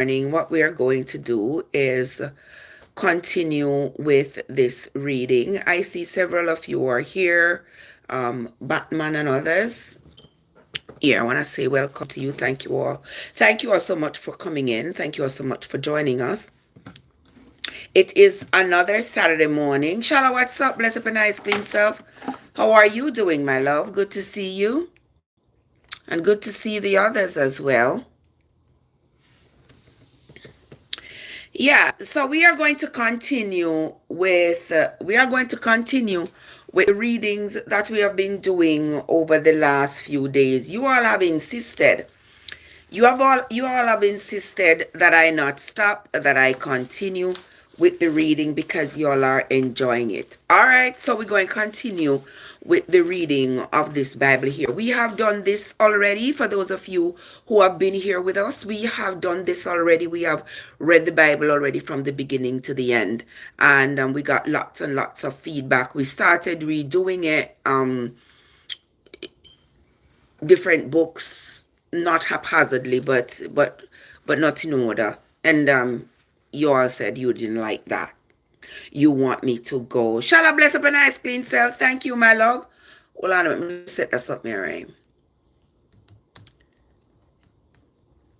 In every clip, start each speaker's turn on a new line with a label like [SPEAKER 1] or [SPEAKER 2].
[SPEAKER 1] morning, what we are going to do is continue with this reading. I see several of you are here, Batman and others. Yeah, I want to say welcome to you. Thank you all. Thank you all so much for coming in. Thank you all so much for joining us. It is another Saturday morning. Shala, what's up? Bless up a nice clean self. How are you doing, my love? Good to see you. And good to see the others as well. Yeah, so we are going to continue with the readings that we have been doing over the last few days. You all have insisted. You all have insisted that I not stop, that I continue with the reading because you all are enjoying it. All right, so we're going to continue with the reading of this Bible here. We have done this already. For those of you who have been here with us, we have done this already. We have read the Bible already from the beginning to the end, and we got lots and lots of feedback. We started redoing it, different books, not haphazardly, but not in order. And you all said you didn't like that. You want me to go. Shall I bless up a nice clean self? Thank you, my love. Hold on, let me set this up, Mary.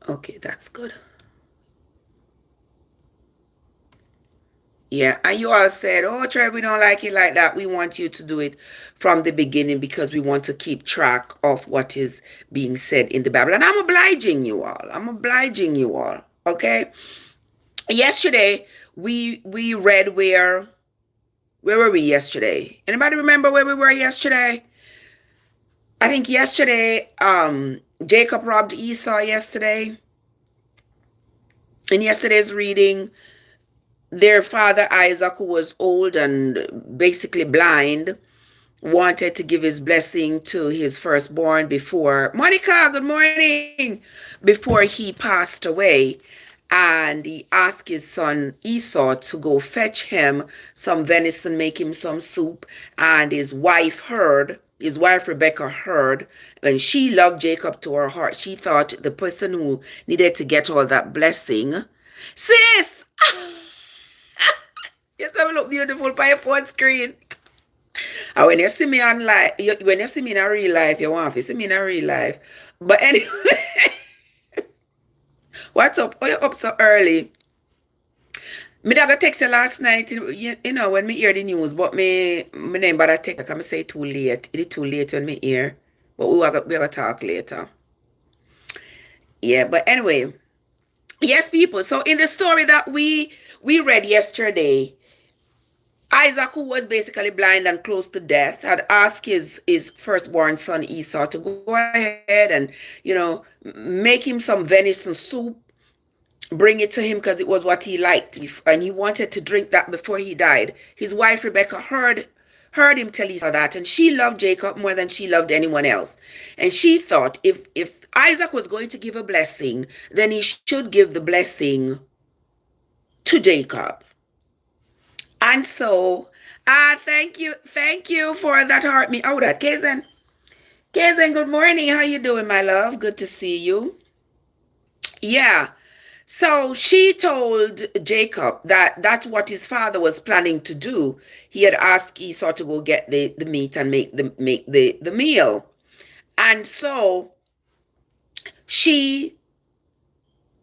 [SPEAKER 1] Okay, that's good. Yeah, and you all said, oh, Trev, we don't like it like that. We want you to do it from the beginning because we want to keep track of what is being said in the Bible. And I'm obliging you all. Okay? Yesterday, we read where were we yesterday? Anybody remember where we were yesterday? I think yesterday, Jacob robbed Esau yesterday. In yesterday's reading, their father Isaac, who was old and basically blind, wanted to give his blessing to his firstborn before Monica, good morning, before he passed away. And he asked his son Esau to go fetch him some venison, make him some soup. And his wife Rebecca heard, and she loved Jacob to her heart. She thought the person who needed to get all that blessing, sis, yes, I look beautiful by your phone screen. And when you see me on live, when you see me in a real life, you want to see me in a real life. But anyway, what's up? Why you up so early? Me dagga text you last night, you know, when me hear the news, but me name bother text, because I say too late. It is too late when me hear. But we will talk later. Yeah, but anyway. Yes, people. So in the story that we read yesterday, Isaac, who was basically blind and close to death, had asked his firstborn son Esau to go ahead and, you know, make him some venison soup, bring it to him because it was what he liked, and he wanted to drink that before he died. His wife Rebecca heard him tell Esau that, and she loved Jacob more than she loved anyone else. And she thought if Isaac was going to give a blessing, then he should give the blessing to Jacob. And so, thank you for that heart me out at Kazen, good morning. How you doing, my love? Good to see you. Yeah. So she told Jacob that that's what his father was planning to do. He had asked Esau to go get the meat and make the meal. And so she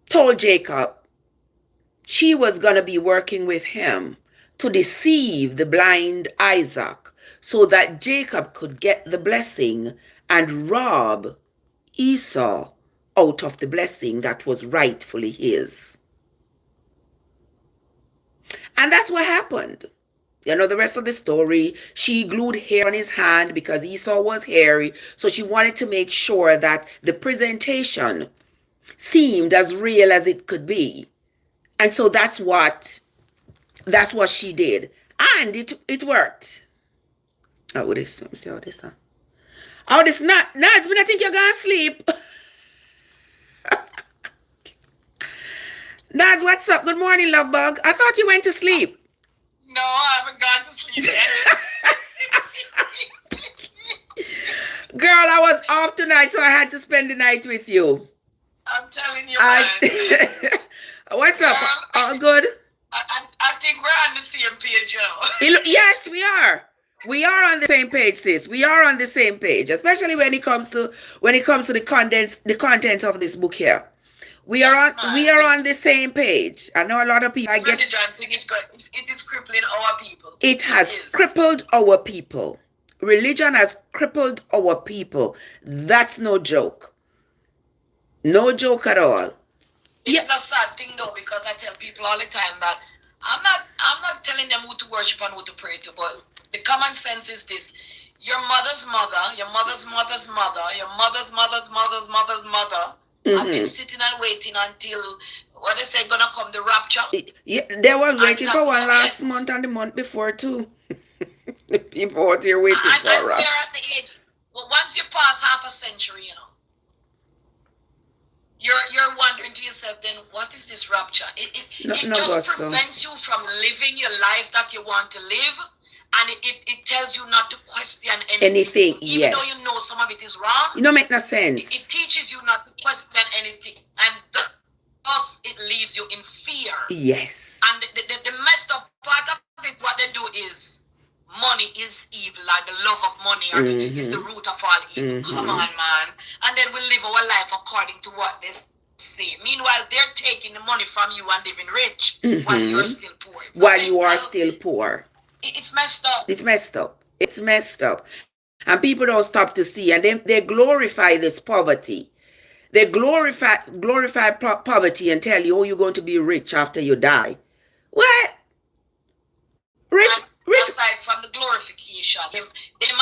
[SPEAKER 1] told Jacob she was going to be working with him to deceive the blind Isaac so that Jacob could get the blessing and rob Esau out of the blessing that was rightfully his. And that's what happened. You know the rest of the story. She glued hair on his hand because Esau was hairy. So she wanted to make sure that the presentation seemed as real as it could be. And so that's what she did. And it worked. Oh, this, let me see how this is. Oh, this not, it's been, I think you're going to sleep. Nads, what's up? Good morning, love bug. I thought you went to sleep.
[SPEAKER 2] No, I haven't gone to sleep
[SPEAKER 1] yet. Girl, I was off tonight, so I had to spend the night with you.
[SPEAKER 2] I'm telling you, man.
[SPEAKER 1] What's up?
[SPEAKER 2] Girl,
[SPEAKER 1] All good?
[SPEAKER 2] I think we're on the same page, you know.
[SPEAKER 1] Yes, we are. We are on the same page, sis. We are on the same page, especially when it comes to the contents of this book here. We are
[SPEAKER 2] Yes,
[SPEAKER 1] on
[SPEAKER 2] man.
[SPEAKER 1] we are on the same page. I know a lot of people
[SPEAKER 2] Religion thing is good. It is crippling our people.
[SPEAKER 1] it has
[SPEAKER 2] is.
[SPEAKER 1] crippled our people. Religion has crippled our people. That's no joke. No joke at all.
[SPEAKER 2] It's a sad thing though, because I tell people all the time that I'm not telling them who to worship and who to pray to, but the common sense is this: your mother's mother, your mother's mother's mother, your mother's mother's mother's mother's mother have been sitting and waiting until what they say gonna come the rapture.
[SPEAKER 1] Yeah, they were waiting for one last
[SPEAKER 2] yet.
[SPEAKER 1] month and the month before too. The people out here waiting
[SPEAKER 2] And
[SPEAKER 1] for a
[SPEAKER 2] we
[SPEAKER 1] rapture.
[SPEAKER 2] are at the age. Well, once you pass half a century, you know, you're wondering to yourself, then what is this rapture? It just prevents you from living your life that you want to live, and it tells you not to question anything. Even though you know some of it is wrong.
[SPEAKER 1] You don't make no sense.
[SPEAKER 2] It teaches you not to question anything, and thus it leaves you in fear.
[SPEAKER 1] Yes.
[SPEAKER 2] And the messed up part of it, what they do is money is evil, like the love of money is the root of all evil. Come on, man. And then we live our life according to what they say. Meanwhile, they're taking the money from you and living rich while you're still poor.
[SPEAKER 1] While you are still poor.
[SPEAKER 2] It's messed up.
[SPEAKER 1] It's messed up. It's messed up. And people don't stop to see. And they glorify this poverty. They glorify poverty and tell you, oh, you're going to be rich after you die. What? Rich?
[SPEAKER 2] Aside from the glorification, they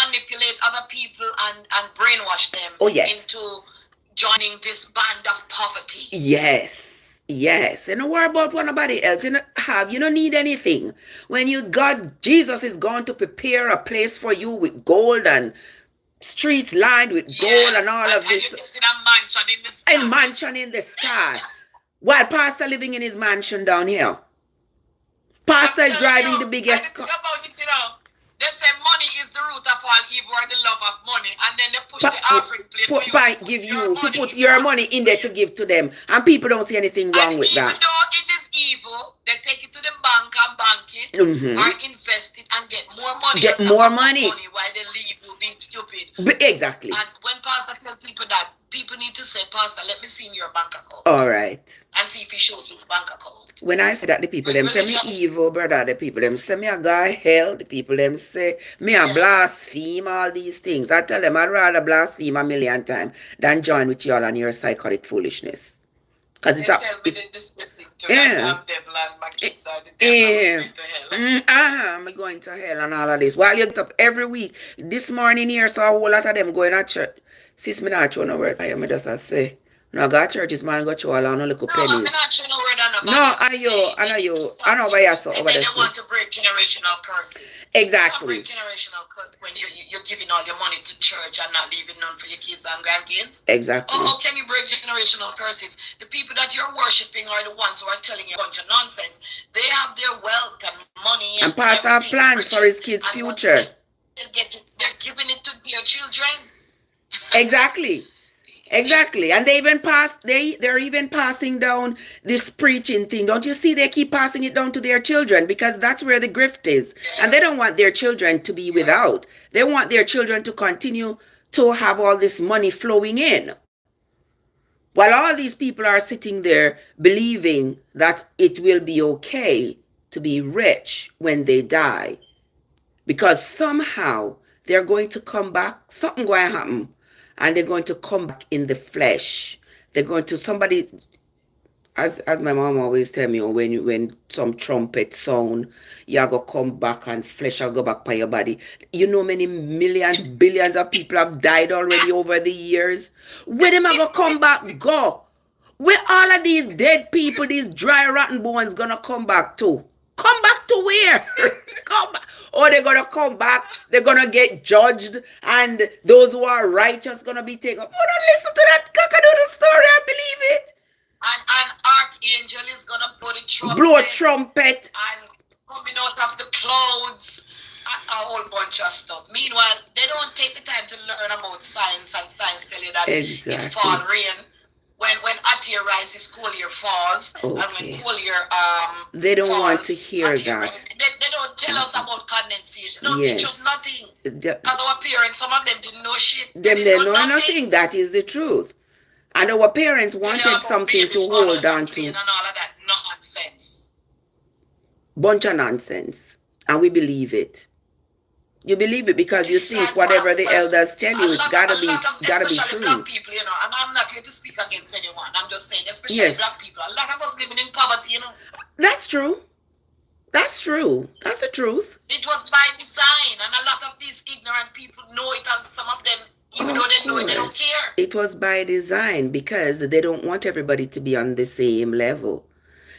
[SPEAKER 2] manipulate other people and brainwash them into joining this band of poverty.
[SPEAKER 1] Yes. Yes. And don't worry about nobody else. You don't need anything. When Jesus is going to prepare a place for you with gold and streets lined with gold and all of this.
[SPEAKER 2] And
[SPEAKER 1] mansion in the sky. While Pastor living in his mansion down here. Pastor is driving the biggest car.
[SPEAKER 2] They say money is the root of all evil, or the love of money, and then they push the offering plate
[SPEAKER 1] to put your money in there to give to them, and people don't see anything wrong with that.
[SPEAKER 2] Even though it is evil, they take it to the bank and bank it, or invest it and get more money.
[SPEAKER 1] Get more money.
[SPEAKER 2] While they leave you being stupid.
[SPEAKER 1] Exactly.
[SPEAKER 2] And when Pastor tells people that, people need to say, Pastor, let me see in your bank account.
[SPEAKER 1] All right.
[SPEAKER 2] And see if he shows his bank account.
[SPEAKER 1] When I say that, the people them say me evil, brother. The people them say me a guy hell. The people them say me a blaspheme, all these things. I tell them I'd rather blaspheme 1,000,000 times than join with y'all on your psychotic foolishness. Because it's
[SPEAKER 2] I'm devil and my kids are the devil.
[SPEAKER 1] I'm going to hell and all of this. While you get up every week, this morning here, so a whole lot of them going to church. Sis, me not show no word. I just say, no, go to church, this man go show all on no little pennies.
[SPEAKER 2] I'm not showing no word on
[SPEAKER 1] no, I know you. I know why you're so over there.
[SPEAKER 2] They want to break generational curses.
[SPEAKER 1] Exactly.
[SPEAKER 2] You can't break generational curses when you're giving all your money to church and not leaving none for your kids and grandkids.
[SPEAKER 1] Exactly.
[SPEAKER 2] How can you break generational curses? The people that you're worshiping are the ones who are telling you a bunch of nonsense. They have their wealth and money and
[SPEAKER 1] Pastor have plans for his kids' future.
[SPEAKER 2] They're giving it to their children.
[SPEAKER 1] Exactly. Exactly. And they're even passing down this preaching thing. Don't you see they keep passing it down to their children, because that's where the grift is. And they don't want their children to be without. They want their children to continue to have all this money flowing in. While all these people are sitting there believing that it will be okay to be rich when they die, because somehow they're going to come back, something going to happen. And they're going to come back in the flesh. They're going to somebody, as my mom always tell me, when some trumpet sound, you're going to come back and flesh will go back by your body. You know many millions, billions of people have died already over the years. Where them are going to come back, go? Where all of these dead people, these dry rotten bones going to come back to? Come back to where? Come back. Or they're going to come back, they're going to get judged, and those who are righteous going to be taken up. Oh, don't listen to that cockadoodle story and believe it.
[SPEAKER 2] And an archangel is going to
[SPEAKER 1] blow a trumpet.
[SPEAKER 2] And coming out of the clouds, a whole bunch of stuff. Meanwhile, they don't take the time to learn about science, and science tell you that it fall rain when Atir rises, Collier falls, and when Collier
[SPEAKER 1] they don't
[SPEAKER 2] falls,
[SPEAKER 1] want to hear
[SPEAKER 2] Atir,
[SPEAKER 1] that.
[SPEAKER 2] they don't tell us about condensation. They don't teach us nothing. Because our parents, some of them didn't know shit.
[SPEAKER 1] They know nothing. That is the truth. And our parents wanted something to hold on to.
[SPEAKER 2] And all of that nonsense.
[SPEAKER 1] Bunch of nonsense. And we believe it. You believe it because you think whatever the elders tell you, it's gotta be true.
[SPEAKER 2] Black people, you know, and I'm not here to speak against anyone. I'm just saying, especially black people. A lot of us living in poverty, you know.
[SPEAKER 1] That's true. That's true. That's the truth.
[SPEAKER 2] It was by design, and a lot of these ignorant people know it, and some of them, even though they know it, they don't care.
[SPEAKER 1] It was by design because they don't want everybody to be on the same level.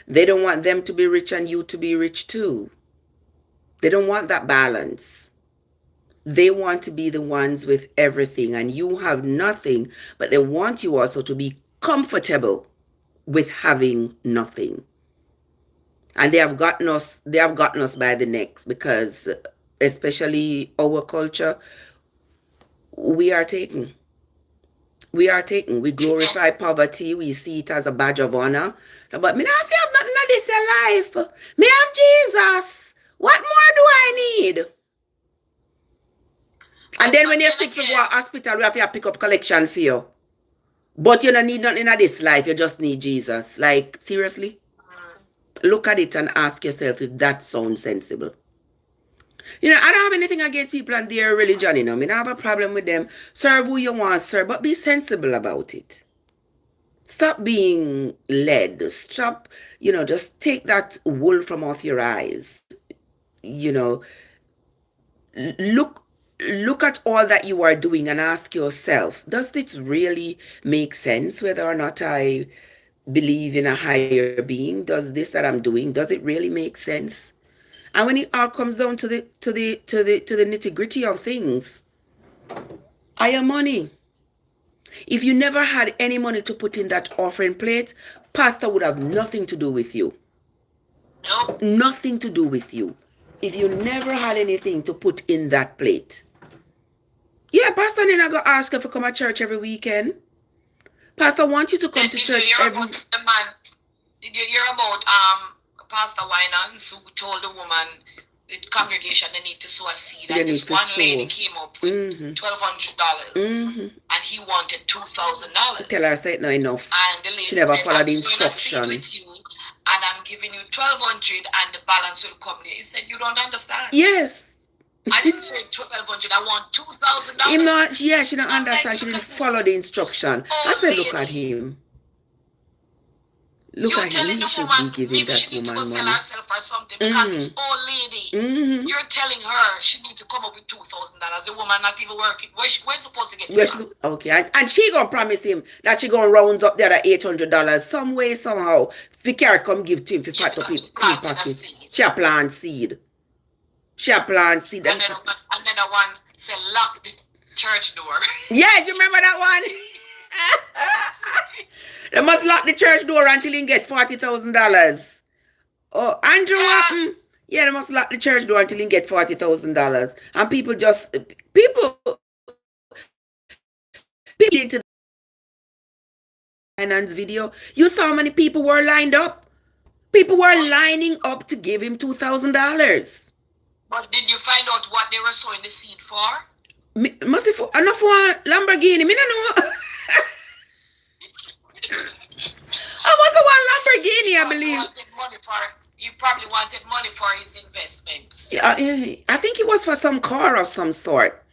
[SPEAKER 1] They don't want them to be rich and you to be rich too. They don't want that balance. They want to be the ones with everything and you have nothing, but they want you also to be comfortable with having nothing. And they have gotten us by the neck because especially our culture, we are taken. We glorify poverty. We see it as a badge of honor. But me not have nothing in this life. Me have Jesus. What more do I need? And then when you're sick to go to hospital, we have to pick up collection for you. But you don't need nothing in this life. You just need Jesus. Like, seriously? Look at it and ask yourself if that sounds sensible. You know, I don't have anything against people and their religion, you know. I mean, I have a problem with them. Serve who you want to serve, but be sensible about it. Stop being led. Stop, you know, just take that wool from off your eyes. You know, look at all that you are doing and ask yourself, does this really make sense whether or not I believe in a higher being? Does this that I'm doing, does it really make sense? And when it all comes down to the nitty-gritty of things, are your money. If you never had any money to put in that offering plate, pastor would have nothing to do with you.
[SPEAKER 2] No.
[SPEAKER 1] Nothing to do with you. If you never had anything to put in that plate. Yeah, pastor then I go ask you to come to church every weekend. Pastor wants you to come to church every weekend.
[SPEAKER 2] Did you hear about Pastor Winans who told the woman, the congregation, they need to sow a seed, and this one lady came up with $1,200 and he wanted $2,000.
[SPEAKER 1] Tell her I said no enough.
[SPEAKER 2] And the lady
[SPEAKER 1] she never
[SPEAKER 2] said,
[SPEAKER 1] followed the
[SPEAKER 2] I'm sowing a seed
[SPEAKER 1] instruction.
[SPEAKER 2] with you, and I'm giving you $1,200 and the balance will come there. He said, you don't understand.
[SPEAKER 1] Yes.
[SPEAKER 2] I didn't say $1,200, I want $2,000.
[SPEAKER 1] Yeah, she don't understand. Like, she didn't follow the instruction. I said, look at him. Look at him. He should be giving that woman money.
[SPEAKER 2] Sell herself or something because this old lady, you're telling her she needs to come up with $2,000. The woman not even working. Where's supposed to get it?
[SPEAKER 1] Okay, and she gonna promise him that she gonna round up the other $800 some way somehow. Vicar come give to him for fat up his pocket. She a plant seed. She a plant seed.
[SPEAKER 2] And then one say lock the church door.
[SPEAKER 1] Yes, you remember that one? They must lock the church door until you get $40,000. Oh, Andrew, yeah, they must lock the church door until you get $40,000. And people into the finance video. You saw how many people were lined up. People were lining up to give him $2,000.
[SPEAKER 2] But did you find out what they were sowing the seed for?
[SPEAKER 1] Must be for enough for a Lamborghini. Me don't know. I was the one Lamborghini, I believe.
[SPEAKER 2] You probably wanted money for his investments.
[SPEAKER 1] Yeah, I think it was for some car of some sort.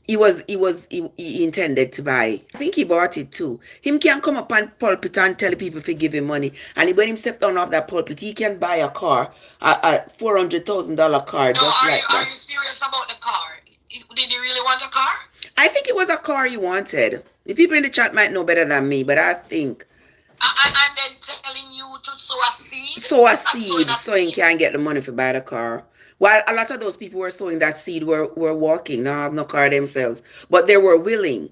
[SPEAKER 1] He intended to buy. I think he bought it too. Him can come up on pulpit and tell people to give him money. And when him step down off that pulpit, he can buy a car, a $400,000 car, just like that.
[SPEAKER 2] Are you serious about the car? Did he really want a car?
[SPEAKER 1] I think it was a car he wanted. The people in the chat might know better than me, but I think.
[SPEAKER 2] And then telling you to sow a seed?
[SPEAKER 1] Sow a seed so he can get the money for buy the car. While a lot of those people who were sowing that seed were walking, now have no car themselves. But they were willing.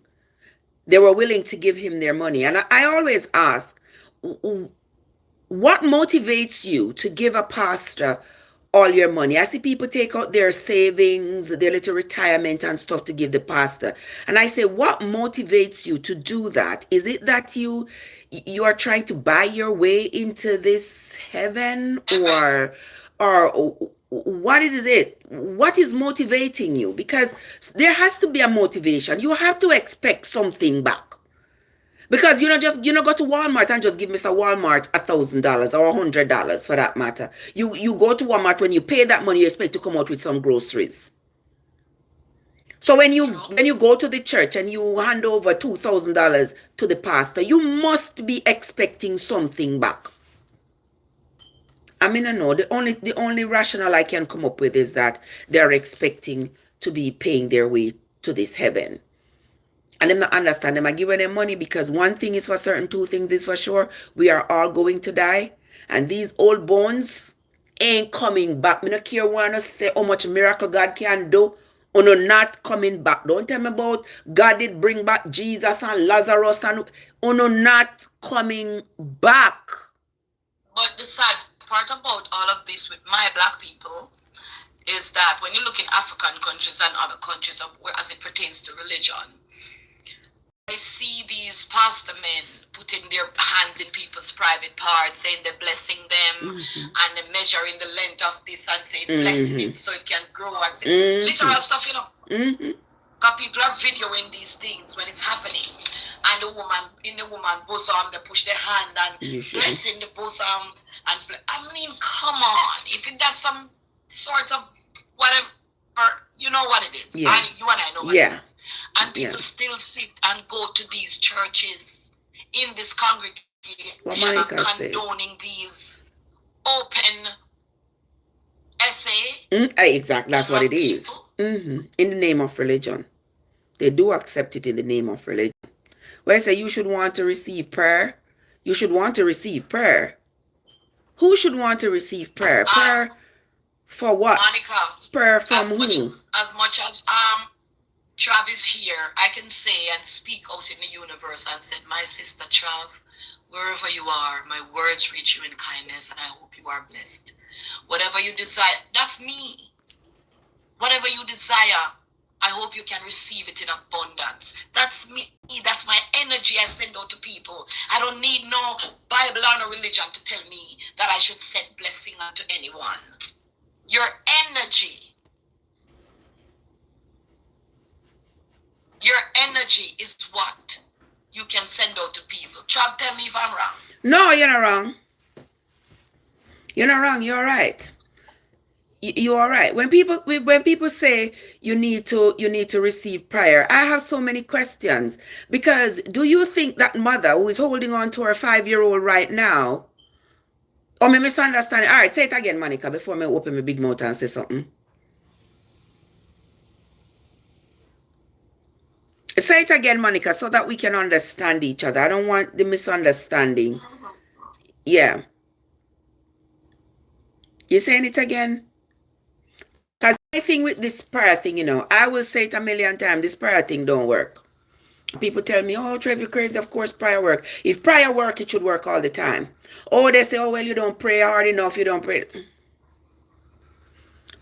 [SPEAKER 1] They were willing to give him their money. And I always ask, what motivates you to give a pastor all your money. I see people take out their savings, their little retirement and stuff to give the pastor. And I say, what motivates you to do that? Is it that you are trying to buy your way into this heaven, or what is it? What is motivating you? Because there has to be a motivation. You have to expect something back. Because you know go to Walmart and just give Mr. Walmart $1,000 or $100 for that matter. You go to Walmart, when you pay that money, you expect to come out with some groceries. So when you go to the church and you hand over $2,000 to the pastor, you must be expecting something back. I mean, I know the only rationale I can come up with is that they're expecting to be paying their way to this heaven. And them not understand, them are giving them money because one thing is for certain, two things is for sure. We are all going to die. And these old bones ain't coming back. Me not care want to say how much miracle God can do. Or no, not coming back. Don't tell me about God did bring back Jesus and Lazarus and or no, not coming back.
[SPEAKER 2] But the sad part about all of this with my black people is that when you look in African countries and other countries as it pertains to religion, I see these pastor men putting their hands in people's private parts, saying they're blessing them, and they're measuring the length of this and saying blessing it so it can grow and say, literal stuff, you know. Because people are videoing these things when it's happening, and the woman in the woman bosom, they push their hand and blessing the bosom, and I mean, come on, if it does some sort of whatever. You know what it is. You and I know what it is. And people still sit and go to these churches in this congregation and condoning these open essay.
[SPEAKER 1] Exactly, that's what it is. In the name of religion. They do accept it in the name of religion. Where I say you should want to receive prayer. You should want to receive prayer. Who should want to receive prayer? Prayer for what?
[SPEAKER 2] Monica.
[SPEAKER 1] Prayer from who?
[SPEAKER 2] As much as Trav is here, I can say and speak out in the universe and said, my sister Trav, wherever you are, my words reach you in kindness, and I hope you are blessed. Whatever you desire, that's me. Whatever you desire, I hope you can receive it in abundance. That's me. That's my energy I send out to people. I don't need no Bible or no religion to tell me that I should send blessing unto anyone. Your energy. Your energy is what you can send out to people. Trav, tell me if I'm wrong.
[SPEAKER 1] No, you're not wrong. You're not wrong. You're right. You are right. When people say you need to receive prayer, I have so many questions. Because do you think that mother who is holding on to her 5-year-old right now, or me misunderstanding? All right, say it again, Monica, before me open my big mouth and say something. Say it again, Monica, so that we can understand each other. I don't want the misunderstanding. Yeah. You saying it again? Because I think with this prayer thing, I will say it a million times, this prayer thing don't work. People tell me, oh, Trev, you're crazy. Of course, prayer work. If prayer work, it should work all the time. Oh, they say, oh, well, you don't pray hard enough. You don't pray.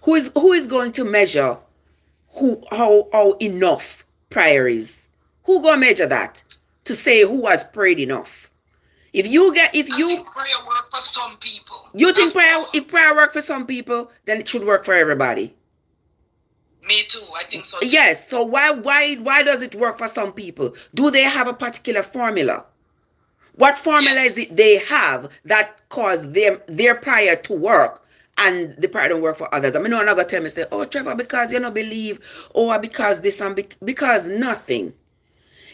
[SPEAKER 1] Who is going to measure how enough prayer is? Who gonna measure that to say who has prayed enough? I think
[SPEAKER 2] prayer work for some people.
[SPEAKER 1] You think if prayer work for some people, then it should work for everybody.
[SPEAKER 2] Me too. I think so too.
[SPEAKER 1] Yes. So why does it work for some people? Do they have a particular formula? What formula is it they have that cause their prayer to work and the prayer don't work for others? I mean, no one gonna tell me, say, oh, Trevor, because you don't believe, or because this and because nothing.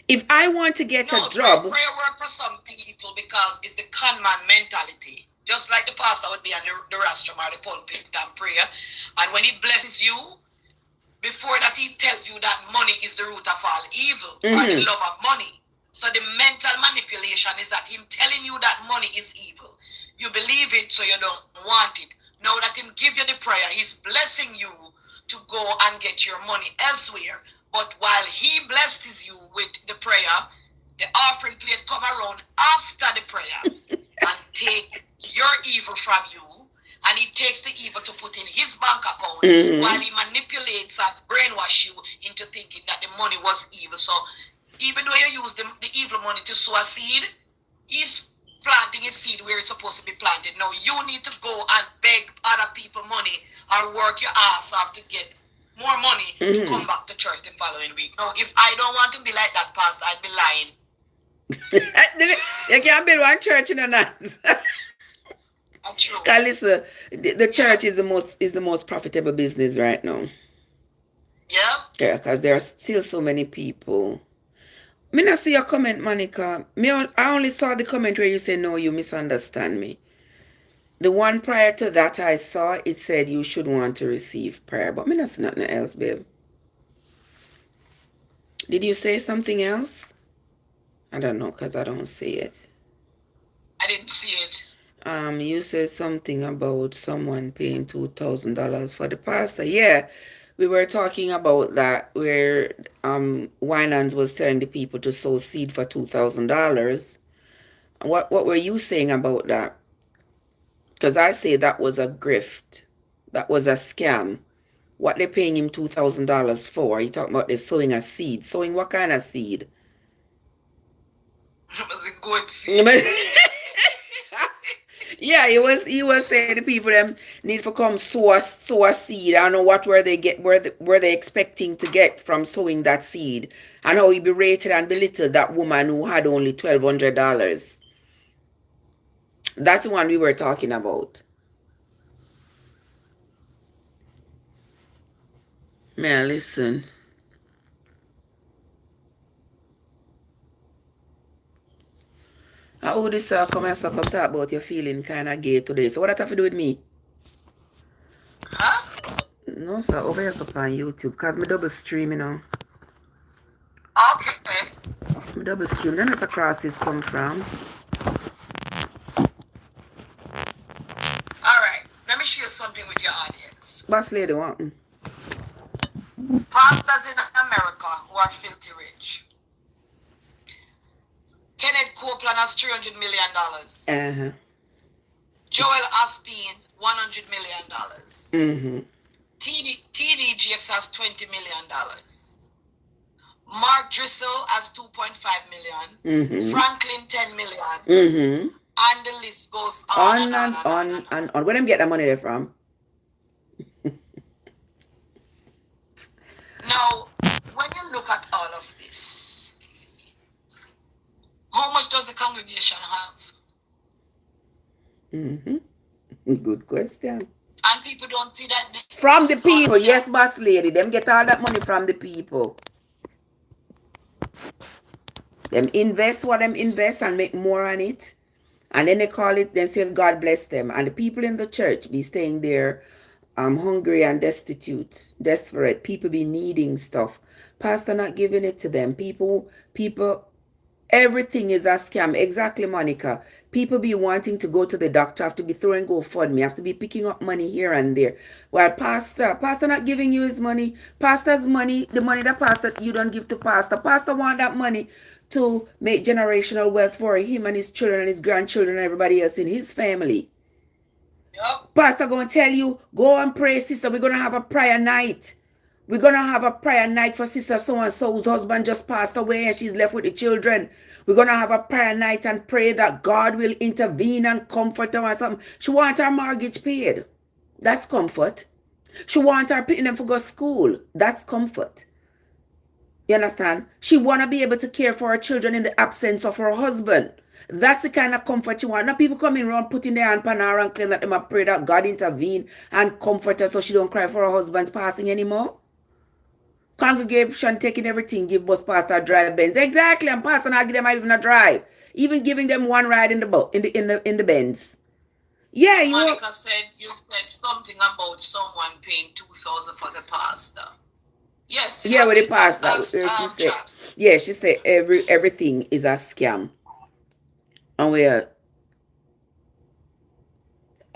[SPEAKER 1] If I want to get a job,
[SPEAKER 2] prayer work for some people because it's the con man mentality. Just like the pastor would be on the rostrum or the pulpit and prayer, and when he blesses you, before that he tells you that money is the root of all evil, or the love of money. So the mental manipulation is that him telling you that money is evil. You believe it, so you don't want it. Now that him give you the prayer, he's blessing you to go and get your money elsewhere. But while he blesses you with the prayer, the offering plate come around after the prayer and take your evil from you, and he takes the evil to put in his bank account while he manipulates and brainwash you into thinking that the money was evil. So even though you use the evil money to sow a seed, he's planting his seed where it's supposed to be planted. Now you need to go and beg other people money or work your ass off to get more money to come back to church the following week. Now, if I don't want to be like that, pastor, I'd be lying.
[SPEAKER 1] You can't build one church in a night.
[SPEAKER 2] True.
[SPEAKER 1] Listen, the church is the most profitable business right now.
[SPEAKER 2] Yeah.
[SPEAKER 1] Yeah, because there are still so many people. Me not see your comment, Monica. I only saw the comment where you say no, you misunderstand me. The one prior to that I saw, it said you should want to receive prayer, but me not see nothing else, babe. Did you say something else? I don't know, because I don't see it.
[SPEAKER 2] I didn't see it.
[SPEAKER 1] You said something about someone paying $2,000 for the pastor. Yeah, we were talking about that where Winans was telling the people to sow seed for $2,000. What were you saying about that? Because I say that was a grift. That was a scam. What they paying him $2,000 for? You talking about they sowing a seed. Sowing what kind of seed?
[SPEAKER 2] It was a good seed.
[SPEAKER 1] Yeah, he was saying the people them need to come sow a seed. I don't know what were they expecting to get from sowing that seed, and how he berated and belittled that woman who had only $1,200. That's the one we were talking about. Man, listen. How this come and talk about you feeling kind of gay today. So what that have to do with me?
[SPEAKER 2] Huh?
[SPEAKER 1] No, sir. Over here up on YouTube. Because me double stream, you know.
[SPEAKER 2] Okay.
[SPEAKER 1] Me double stream. Then it's across this come from.
[SPEAKER 2] Alright. Let me share something with your audience.
[SPEAKER 1] Boss lady, what?
[SPEAKER 2] Pastors in America who are filthy rich. Kenneth Copeland has $300 million. Joel Osteen, $100 million. TD Jakes has $20 million. Mark Drissel has $2.5 million. Franklin, $10 million. And the list goes on and on.
[SPEAKER 1] Where them get that money there from?
[SPEAKER 2] Now, when you look at all of this, how much does the congregation have?
[SPEAKER 1] Good question.
[SPEAKER 2] And people don't see that.
[SPEAKER 1] From the people, yes, boss lady. Them get all that money from the people. Them invest what them invest and make more on it. And then they call it, then say God bless them. And the people in the church be staying there hungry and destitute, desperate. People be needing stuff. Pastor not giving it to them. People, everything is a scam. Exactly, Monica. People be wanting to go to the doctor, have to be throwing GoFundMe, have to be picking up money here and there. While pastor not giving you his money. Pastor's money, the money that pastor you don't give to pastor. Pastor want that money to make generational wealth for him and his children and his grandchildren and everybody else in his family.
[SPEAKER 2] Yep.
[SPEAKER 1] Pastor going to tell you, go and pray, sister. We're going to have a prayer night. We're going to have a prayer night for sister so-and-so whose husband just passed away and she's left with the children. We're going to have a prayer night and pray that God will intervene and comfort her or something. She wants her mortgage paid. That's comfort. She wants her picking them for go to school. That's comfort. You understand? She want to be able to care for her children in the absence of her husband. That's the kind of comfort you want. Now people coming around putting their hand on her and claim that they might pray that God intervene and comfort her so she don't cry for her husband's passing anymore. Congregation taking everything, give bus pastor a drive Benz. Exactly, and pastor not give them even a drive. Even giving them one ride in the Benz. Yeah,
[SPEAKER 2] Monica said you said something about someone paying $2,000 for the pastor. Yes.
[SPEAKER 1] Yeah, with the pastor. She said everything is a scam. And we are.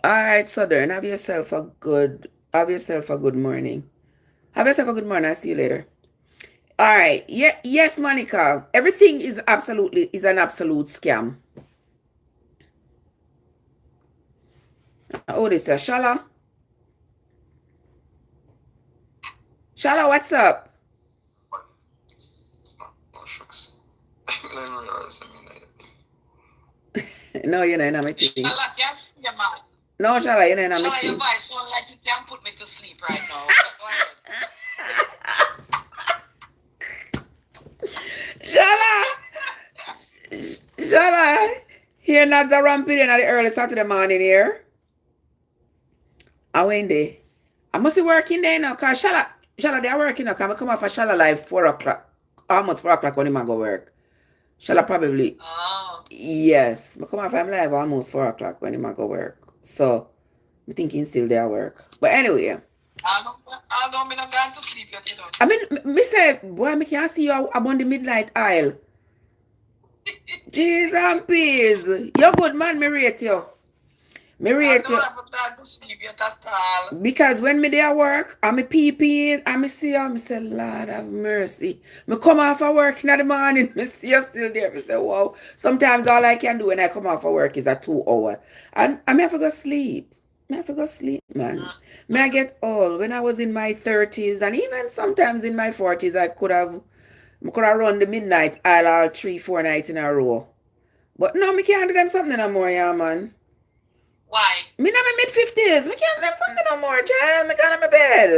[SPEAKER 1] All right, Southern. Have yourself a good morning. Have yourself a good morning. I'll see you later. All right. Yeah. Yes, Monica. Everything is an absolute scam. Oh, this is Shala. Shala, what's up?
[SPEAKER 3] Oh, shucks. I didn't realize I mean
[SPEAKER 1] No, you're not in my thing.
[SPEAKER 2] Shala, can't see you, man.
[SPEAKER 1] No, Shala, you're not in my
[SPEAKER 2] Shala, your
[SPEAKER 1] thing.
[SPEAKER 2] voice sound like you can't put me to sleep right now. Go ahead.
[SPEAKER 1] Shala, here not the ramping in the early Saturday morning here. I went there. I must be working there now, because Shala, they are working now, because I come off of Shala live 4 o'clock. Almost 4 o'clock when I go work. Shala probably, yes. I come off I'm live almost 4 o'clock when I go work. So, I'm thinking still there work. But anyway.
[SPEAKER 2] I don't mean I'm going to sleep yet, you know.
[SPEAKER 1] I mean, me say, boy, I can't see you I'm on the midnight aisle. Jeez and peas. You're good, man. Me rate you. Me rate you.
[SPEAKER 2] I don't have to sleep yet at all.
[SPEAKER 1] Because when me there work, I'm a peeping, and me see you, I say, Lord have mercy. Me come off of work in the morning, me see you still there. Me say, wow. Sometimes all I can do when I come off of work is a 2 hour. And I have to go sleep. I have to go sleep, man. Me I get old. When I was in my 30s, and even sometimes in my 40s, I could have run the midnight aisle all 3-4 nights in a row. But no, me can't do them something no more, yeah, man.
[SPEAKER 2] Why?
[SPEAKER 1] Me not my mid-50s. Me can't do them something no more, child. Me got in my bed.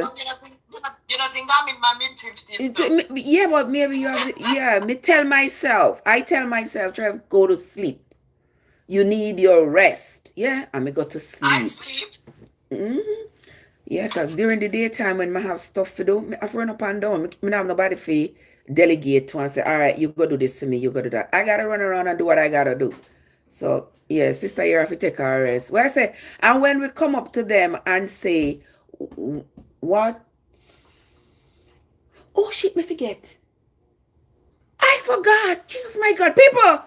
[SPEAKER 2] You don't think I'm in my mid-50s?
[SPEAKER 1] Yeah, but maybe you have, yeah, me tell myself. I tell myself, Trev, go to sleep. You need your rest. Yeah, and me go to sleep.
[SPEAKER 2] I sleep.
[SPEAKER 1] Yeah, because during the daytime when I have stuff to do, I have to run up and down. Me don't have nobody to delegate to and say, all right, you go do this to me, you go do that. I got to run around and do what I got to do. So, yeah, sister here have to take her rest. Well, I say, and when we come up to them and say, what? Oh, shit, me forget. I forgot. Jesus, my God. People.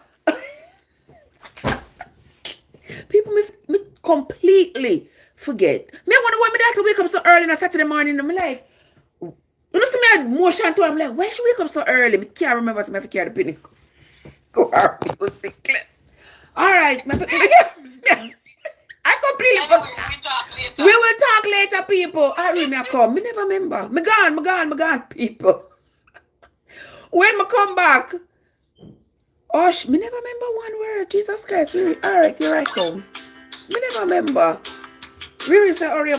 [SPEAKER 1] People me completely forget. Me wonder why me have to wake up so early on a Saturday morning. I'm like, you know, see me had motion to. I'm like, why should we wake up so early? Me can't remember so I have to carry the penny. Go out, people sickness. All right, I completely forgot. We will talk later, people. I remember come. Me never remember. Me gone, people. When me come back. Oh, me never remember one word. Jesus Christ. All right, here I come. Me never remember. We will say,